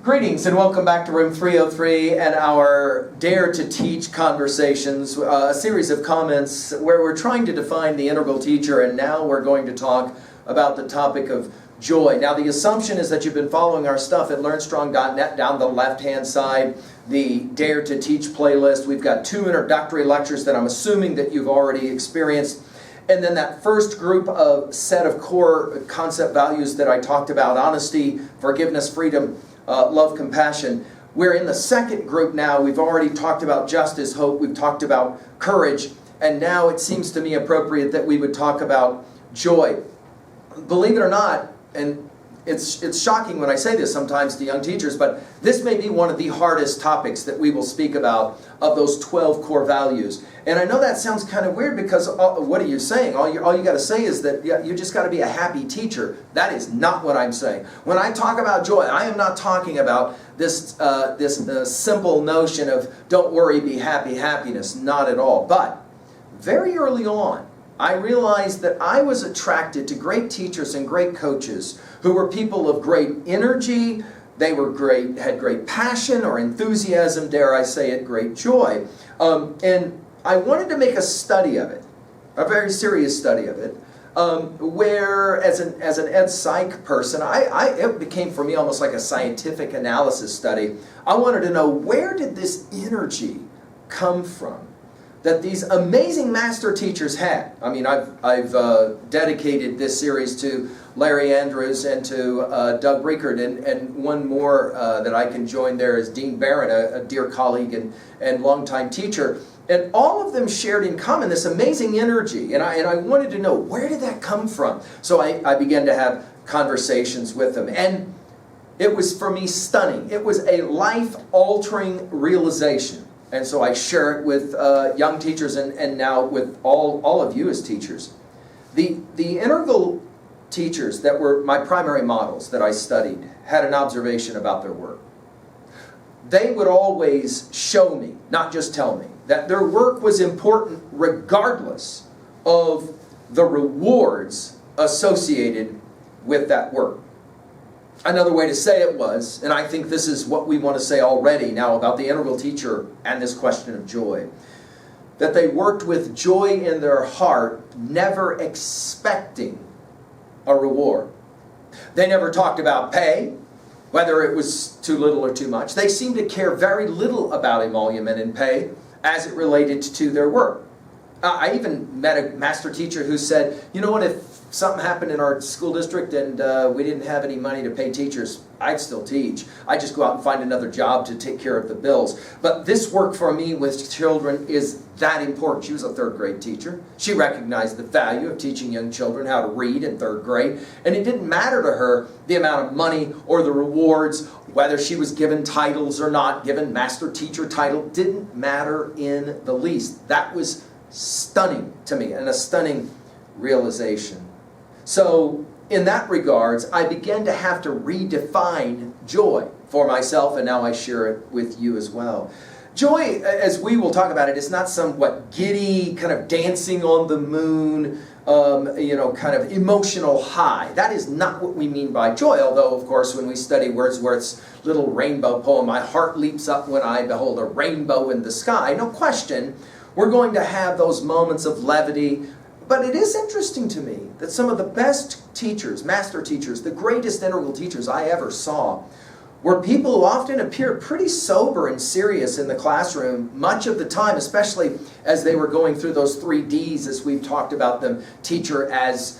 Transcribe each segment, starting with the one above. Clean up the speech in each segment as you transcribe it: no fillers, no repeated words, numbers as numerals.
Greetings and welcome back to Room 303 and our Dare to Teach conversations, a series of comments where we're trying to define the integral teacher, and now we're going to talk about the topic of joy. Now the assumption is that you've been following our stuff at learnstrong.net. Down the left-hand side, the Dare to Teach playlist. We've got 2 introductory lectures that I'm assuming that you've already experienced. And then that first group of set of core concept values that I talked about: honesty, forgiveness, freedom, love, compassion. We're in the second group now. We've already talked about justice, hope, we've talked about courage, and now it seems to me appropriate that we would talk about joy. Believe it or not, and it's shocking when I say this sometimes to young teachers, but this may be one of the hardest topics that we will speak about of those 12 core values. And I know that sounds kind of weird because what are you saying? All you got to say is that you just got to be a happy teacher. That is not what I'm saying. When I talk about joy, I am not talking about this simple notion of don't worry, be happy, happiness. Not at all. But very early on, I realized that I was attracted to great teachers and great coaches who were people of great energy. They were great, had great passion or enthusiasm, dare I say it, great joy. And I wanted to make a study of it, a very serious study of it, where as an ed psych person, it became for me almost like a scientific analysis study. I wanted to know, where did this energy come from that these amazing master teachers had? I mean, I've dedicated this series to Larry Andrews and to Doug Rickard, and one more that I can join there is Dean Barrett, a dear colleague and longtime teacher. And all of them shared in common this amazing energy, and I wanted to know, where did that come from? So I began to have conversations with them, and it was for me stunning. It was a life-altering realization. And so I share it with young teachers and now with all of you as teachers. The integral teachers that were my primary models that I studied had an observation about their work. They would always show me, not just tell me, that their work was important regardless of the rewards associated with that work. Another way to say it was, and I think this is what we want to say already now about the integral teacher and this question of joy, that they worked with joy in their heart, never expecting a reward. They never talked about pay, whether it was too little or too much. They seemed to care very little about emolument and pay as it related to their work. I even met a master teacher who said, you know what, if something happened in our school district and we didn't have any money to pay teachers, I'd still teach. I'd just go out and find another job to take care of the bills. But this work for me with children is that important. She was a 3rd grade teacher. She recognized the value of teaching young children how to read in 3rd grade. And it didn't matter to her the amount of money or the rewards, whether she was given titles or not, given master teacher title, didn't matter in the least. That was stunning to me, and a stunning realization. So in that regards, I began to have to redefine joy for myself, and now I share it with you as well. Joy, as we will talk about it, is not somewhat giddy, kind of dancing on the moon, kind of emotional high. That is not what we mean by joy, although, of course, when we study Wordsworth's little rainbow poem, my heart leaps up when I behold a rainbow in the sky. No question, we're going to have those moments of levity. But it is interesting to me that some of the best teachers, master teachers, the greatest integral teachers I ever saw, were people who often appeared pretty sober and serious in the classroom much of the time, especially as they were going through those 3 Ds as we've talked about them: teacher as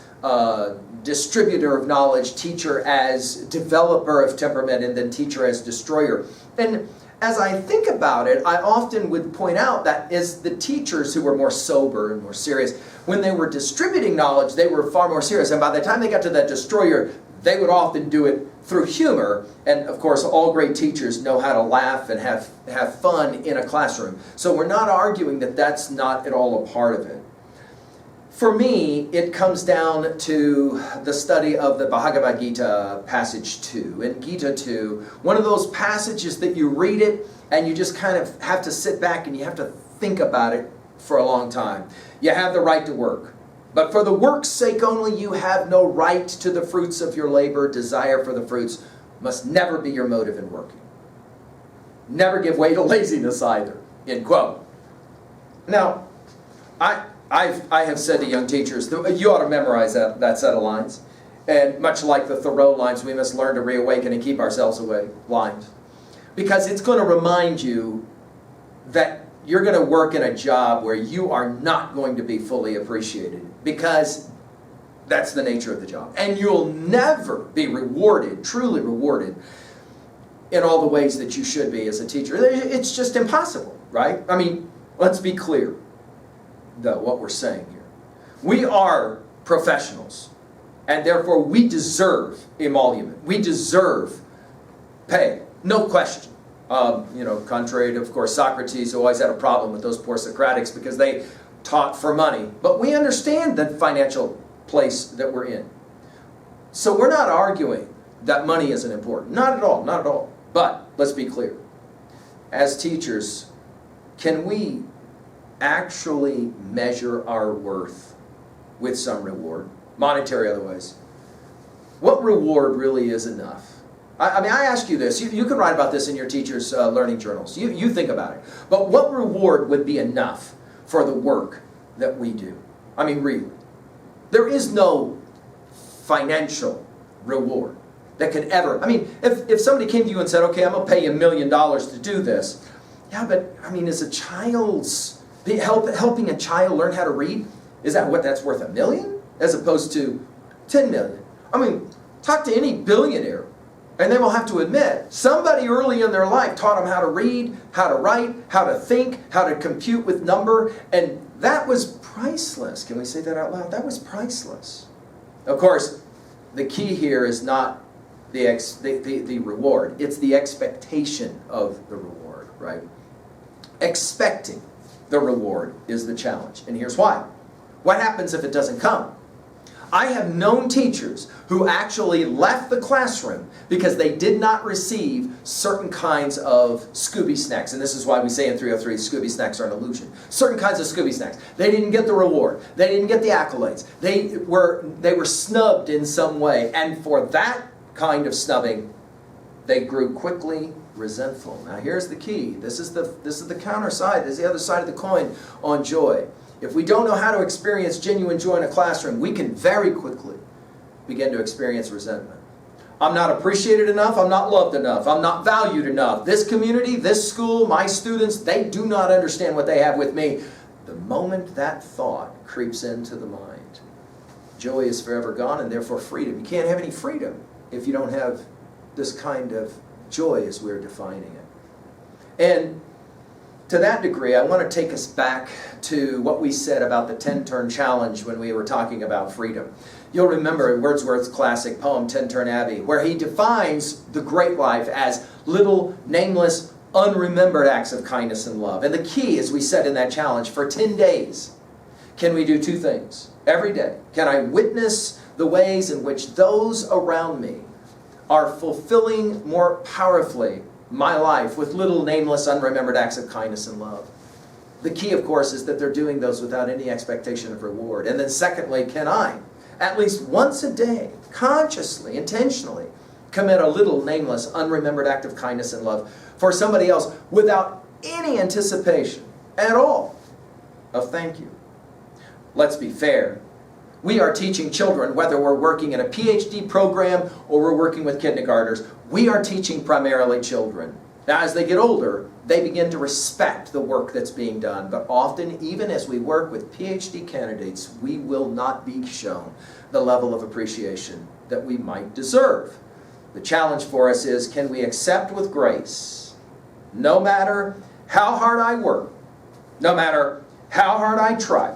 distributor of knowledge, teacher as developer of temperament, and then teacher as destroyer. And as I think about it, I often would point out that as the teachers who were more sober and more serious, when they were distributing knowledge, they were far more serious. And by the time they got to that destroyer, they would often do it through humor. And of course, all great teachers know how to laugh and have fun in a classroom. So we're not arguing that that's not at all a part of it. For me, it comes down to the study of the Bhagavad Gita, passage 2. In Gita 2, one of those passages that you read it and you just kind of have to sit back and you have to think about it for a long time. You have the right to work, but for the work's sake only you have no right to the fruits of your labor, desire for the fruits must never be your motive in working. Never give way to laziness either, end quote. Now, I have said to young teachers, you ought to memorize that set of lines. And much like the Thoreau lines, we must learn to reawaken and keep ourselves awake lines. Because it's going to remind you that you're going to work in a job where you are not going to be fully appreciated. Because that's the nature of the job. And you'll never be rewarded, truly rewarded, in all the ways that you should be as a teacher. It's just impossible, right? I mean, let's be clear, though, what we're saying here. We are professionals. And therefore, we deserve emolument. We deserve pay. No question. Contrary to, of course, Socrates, who always had a problem with those poor Socratics because they taught for money. But we understand the financial place that we're in. So we're not arguing that money isn't important. Not at all, not at all. But let's be clear. As teachers, can we actually measure our worth with some reward? Monetary otherwise. What reward really is enough? I mean, I ask you this. You can write about this in your teachers' learning journals. You think about it. But what reward would be enough for the work that we do? I mean, really. There is no financial reward that could ever... I mean, if somebody came to you and said, okay, I'm going to pay you $1 million to do helping a child learn how to read, is that what that's worth, $1 million? As opposed to 10 million. I mean, talk to any billionaire, and they will have to admit, somebody early in their life taught them how to read, how to write, how to think, how to compute with number, and that was priceless. Can we say that out loud? That was priceless. Of course, the key here is not the reward. It's the expectation of the reward, right? Expecting the reward is the challenge. And here's why. What happens if it doesn't come? I have known teachers who actually left the classroom because they did not receive certain kinds of Scooby snacks. And this is why we say in 303, Scooby snacks are an illusion. Certain kinds of Scooby snacks. They didn't get the reward. They didn't get the accolades. They were snubbed in some way. And for that kind of snubbing, they grew quickly resentful. Now here's the key. This is the counter side. This is the other side of the coin on joy. If we don't know how to experience genuine joy in a classroom, we can very quickly begin to experience resentment. I'm not appreciated enough. I'm not loved enough. I'm not valued enough. This community, this school, my students, they do not understand what they have with me. The moment that thought creeps into the mind, joy is forever gone and therefore freedom. You can't have any freedom if you don't have this kind of joy as we're defining it. And to that degree, I want to take us back to what we said about the 10-turn challenge when we were talking about freedom. You'll remember Wordsworth's classic poem, 10-Turn Abbey, where he defines the great life as little, nameless, unremembered acts of kindness and love. And the key, as we said in that challenge, for 10 days, can we do two things every day? Can I witness the ways in which those around me are fulfilling more powerfully my life with little, nameless, unremembered acts of kindness and love? The key, of course, is that they're doing those without any expectation of reward. And then secondly, can I, at least once a day, consciously, intentionally, commit a little, nameless, unremembered act of kindness and love for somebody else without any anticipation at all of thank you? Let's be fair. We are teaching children, whether we're working in a PhD program or we're working with kindergartners, we are teaching primarily children. Now, as they get older, they begin to respect the work that's being done. But often, even as we work with PhD candidates, we will not be shown the level of appreciation that we might deserve. The challenge for us is, can we accept with grace, no matter how hard I work, no matter how hard I try,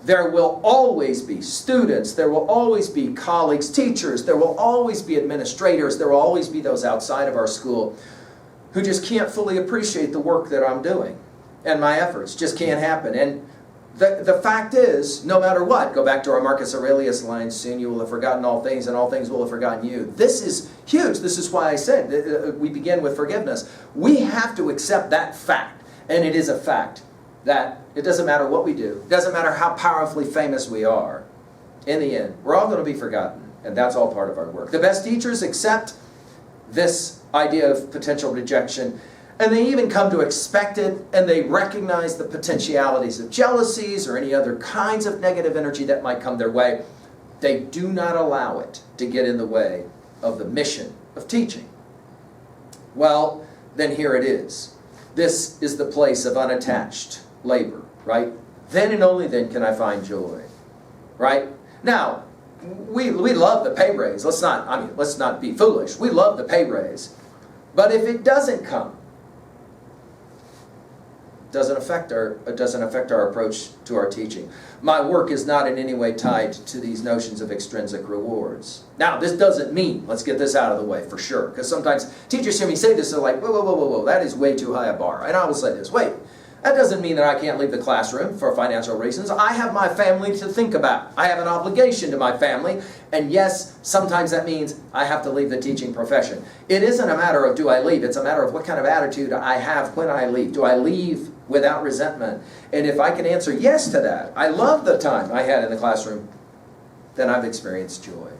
there will always be students, there will always be colleagues, teachers, there will always be administrators, there will always be those outside of our school who just can't fully appreciate the work that I'm doing. And my efforts just can't happen. And the fact is, no matter what, go back to our Marcus Aurelius line, soon you will have forgotten all things and all things will have forgotten you. This is huge. This is why I said we begin with forgiveness. We have to accept that fact, and it is a fact, that it doesn't matter what we do. It doesn't matter how powerfully famous we are. In the end, we're all going to be forgotten, and that's all part of our work. The best teachers accept this idea of potential rejection, and they even come to expect it, and they recognize the potentialities of jealousies or any other kinds of negative energy that might come their way. They do not allow it to get in the way of the mission of teaching. Well, then here it is. This is the place of unattached labor, right? Then and only then can I find joy, right? Now, we love the pay raise. Let's not be foolish. We love the pay raise. But if it doesn't come, it doesn't affect our approach to our teaching. My work is not in any way tied to these notions of extrinsic rewards. Now, this doesn't mean, let's get this out of the way for sure, because sometimes teachers hear me say this, they're like, whoa, that is way too high a bar. And I will say this, wait, that doesn't mean that I can't leave the classroom for financial reasons. I have my family to think about. I have an obligation to my family, and yes, sometimes that means I have to leave the teaching profession. It isn't a matter of do I leave, it's a matter of what kind of attitude I have when I leave. Do I leave without resentment? And if I can answer yes to that, I love the time I had in the classroom, then I've experienced joy.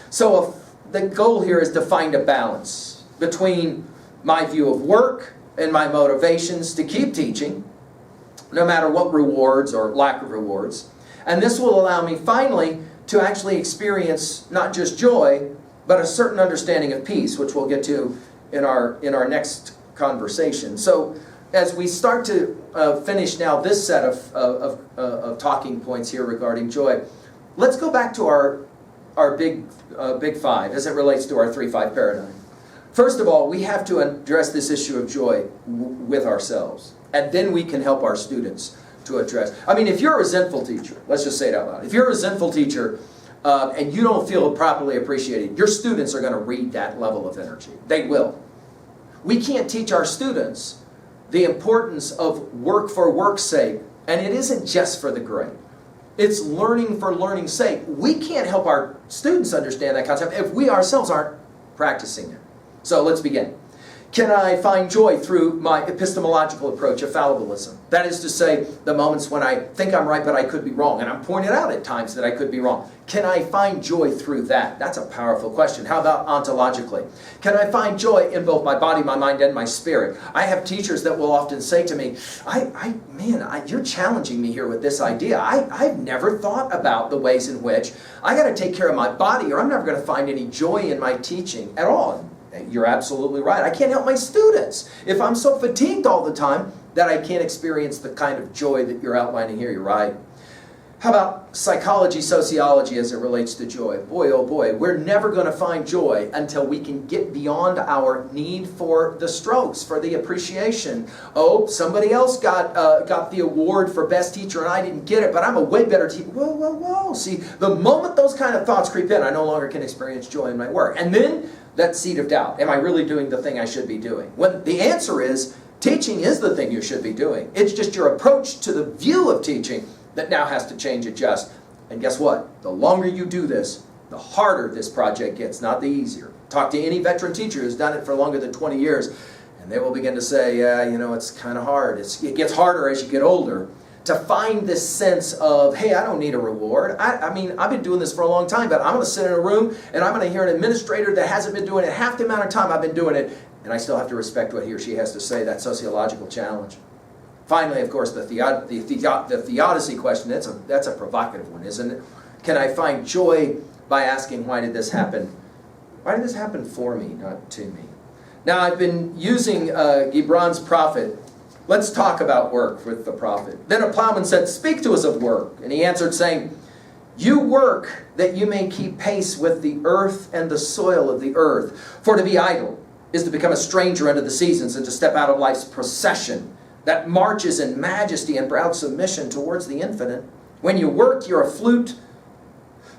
So the goal here is to find a balance between my view of work and my motivations to keep teaching, no matter what rewards or lack of rewards. And this will allow me finally to actually experience not just joy, but a certain understanding of peace, which we'll get to in our next conversation. So as we start to finish now this set of talking points here regarding joy, let's go back to our big five as it relates to our 3-5 paradigm. First of all, we have to address this issue of joy with ourselves. And then we can help our students to address. I mean, if you're a resentful teacher, let's just say it out loud. If you're a resentful teacher and you don't feel properly appreciated, your students are going to read that level of energy. They will. We can't teach our students the importance of work for work's sake. And it isn't just for the grade. It's learning for learning's sake. We can't help our students understand that concept if we ourselves aren't practicing it. So let's begin. Can I find joy through my epistemological approach of fallibilism? That is to say, the moments when I think I'm right but I could be wrong, and I'm pointed out at times that I could be wrong. Can I find joy through that? That's a powerful question. How about ontologically? Can I find joy in both my body, my mind, and my spirit? I have teachers that will often say to me, you're challenging me here with this idea. I've never thought about the ways in which I got to take care of my body or I'm never going to find any joy in my teaching at all. You're absolutely right. I can't help my students if I'm so fatigued all the time that I can't experience the kind of joy that you're outlining here. You're right. How about psychology, sociology as it relates to joy? Boy, oh boy, we're never going to find joy until we can get beyond our need for the strokes, for the appreciation. Oh, somebody else got the award for best teacher and I didn't get it, but I'm a way better teacher. Whoa. See, the moment those kind of thoughts creep in, I no longer can experience joy in my work. And then that seed of doubt. Am I really doing the thing I should be doing? When the answer is, teaching is the thing you should be doing. It's just your approach to the view of teaching that now has to change, adjust. And guess what? The longer you do this, the harder this project gets, not the easier. Talk to any veteran teacher who's done it for longer than 20 years, and they will begin to say, it's kind of hard. It gets harder as you get older to find this sense of, hey, I don't need a reward. I mean, I've been doing this for a long time, but I'm going to sit in a room and I'm going to hear an administrator that hasn't been doing it half the amount of time I've been doing it, and I still have to respect what he or she has to say, that sociological challenge. Finally, of course, the theodicy question, that's a provocative one, isn't it? Can I find joy by asking, why did this happen? Why did this happen for me, not to me? Now, I've been using Gibran's prophet. Let's talk about work with the prophet. Then a plowman said, speak to us of work. And he answered, saying, you work that you may keep pace with the earth and the soil of the earth. For to be idle is to become a stranger unto the seasons and to step out of life's procession that marches in majesty and proud submission towards the infinite. When you work, you're a flute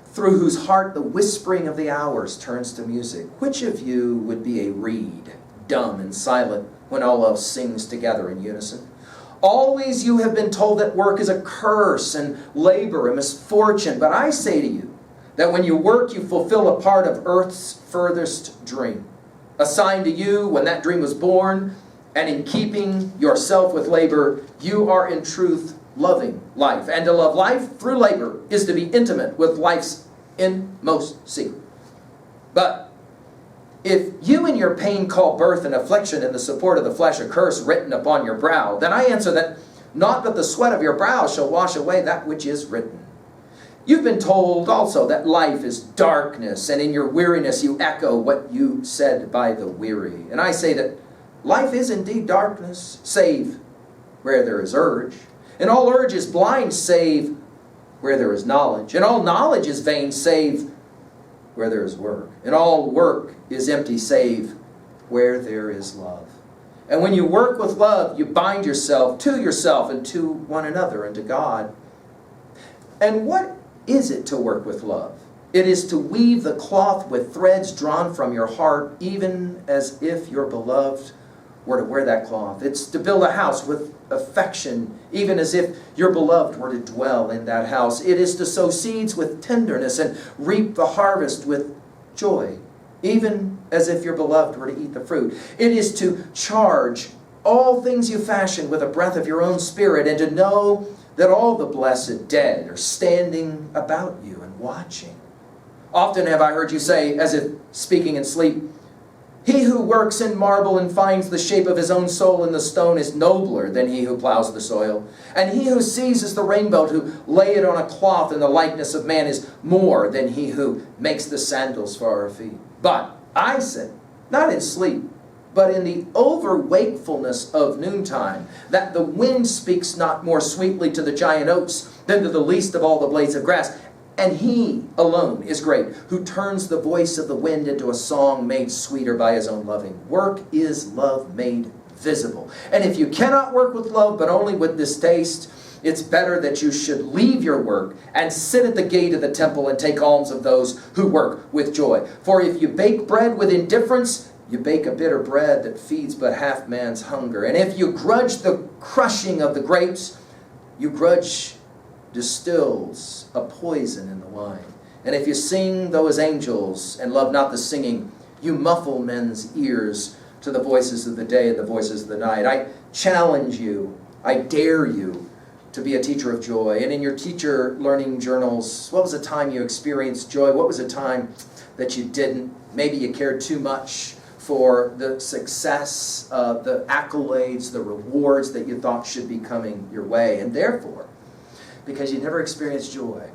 through whose heart the whispering of the hours turns to music. Which of you would be a reed, dumb and silent, when all else sings together in unison? Always you have been told that work is a curse and labor a misfortune. But I say to you that when you work, you fulfill a part of earth's furthest dream, assigned to you when that dream was born, and in keeping yourself with labor, you are in truth loving life. And to love life through labor is to be intimate with life's inmost secret. But if you in your pain call birth an affliction and the support of the flesh a curse written upon your brow, then I answer that not but the sweat of your brow shall wash away that which is written. You've been told also that life is darkness, and in your weariness you echo what you said by the weary. And I say that life is indeed darkness, save where there is urge. And all urge is blind, save where there is knowledge. And all knowledge is vain, save where there is work. And all work is empty, save where there is love. And when you work with love, you bind yourself and to one another and to God. And what is it to work with love? It is to weave the cloth with threads drawn from your heart, even as if your beloved were to wear that cloth. It's to build a house with affection, even as if your beloved were to dwell in that house. It is to sow seeds with tenderness and reap the harvest with joy, even as if your beloved were to eat the fruit. It is to charge all things you fashion with a breath of your own spirit, and to know that all the blessed dead are standing about you and watching. Often have I heard you say, as if speaking in sleep, he who works in marble and finds the shape of his own soul in the stone is nobler than he who plows the soil. And he who seizes the rainbow to lay it on a cloth in the likeness of man is more than he who makes the sandals for our feet. But I say, not in sleep, but in the over-wakefulness of noontime, that the wind speaks not more sweetly to the giant oaks than to the least of all the blades of grass. And he alone is great, who turns the voice of the wind into a song made sweeter by his own loving. Work is love made visible. And if you cannot work with love, but only with distaste, it's better that you should leave your work and sit at the gate of the temple and take alms of those who work with joy. For if you bake bread with indifference, you bake a bitter bread that feeds but half man's hunger. And if you grudge the crushing of the grapes, you grudge distills a poison in the wine. And if you sing though as angels and love not the singing, you muffle men's ears to the voices of the day and the voices of the night. I challenge you, I dare you to be a teacher of joy. And in your teacher learning journals, what was a time you experienced joy? What was a time that you didn't? Maybe you cared too much for the success, the accolades, the rewards that you thought should be coming your way. And therefore, because you never experienced joy,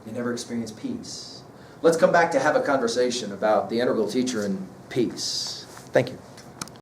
you never experienced peace. Let's come back to have a conversation about the integral teacher and peace. Thank you.